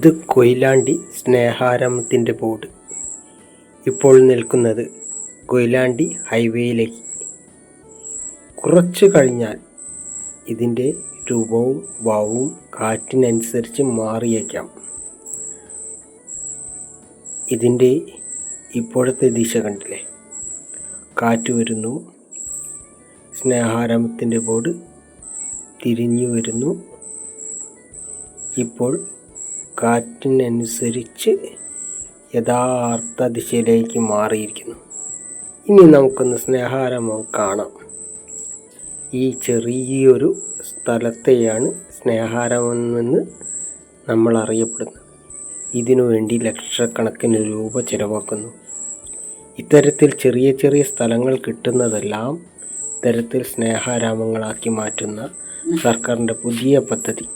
ഇത് കൊയിലാണ്ടി സ്നേഹാരാമത്തിൻ്റെ ബോർഡ്. ഇപ്പോൾ നിൽക്കുന്നത് കൊയിലാണ്ടി ഹൈവേയിലേക്ക്. കുറച്ച് കഴിഞ്ഞാൽ ഇതിൻ്റെ രൂപവും ഭാവവും കാറ്റിനനുസരിച്ച് മാറിയേക്കാം. ഇതിൻ്റെ ഇപ്പോഴത്തെ ദിശ കണ്ടില്ലേ? കാറ്റ് വരുന്നു, സ്നേഹാരാമത്തിൻ്റെ ബോർഡ് തിരിഞ്ഞു വരുന്നു. ഇപ്പോൾ കാറ്റിനനുസരിച്ച് യഥാർത്ഥ ദിശയിലേക്ക് മാറിയിരിക്കുന്നു. ഇനി നമുക്കൊന്ന് സ്നേഹാരാമം കാണാം. ഈ ചെറിയൊരു സ്ഥലത്തെയാണ് സ്നേഹാരാമമെന്ന് നമ്മൾ അറിയപ്പെടുന്നത്. ഇതിനു വേണ്ടി ലക്ഷക്കണക്കിന് രൂപ ചിലവാക്കുന്നു. ഇത്തരത്തിൽ ചെറിയ ചെറിയ സ്ഥലങ്ങൾ കിട്ടുന്നതെല്ലാം ഇത്തരത്തിൽ സ്നേഹാരാമങ്ങളാക്കി മാറ്റുന്ന സർക്കാരിൻ്റെ പുതിയ പദ്ധതി.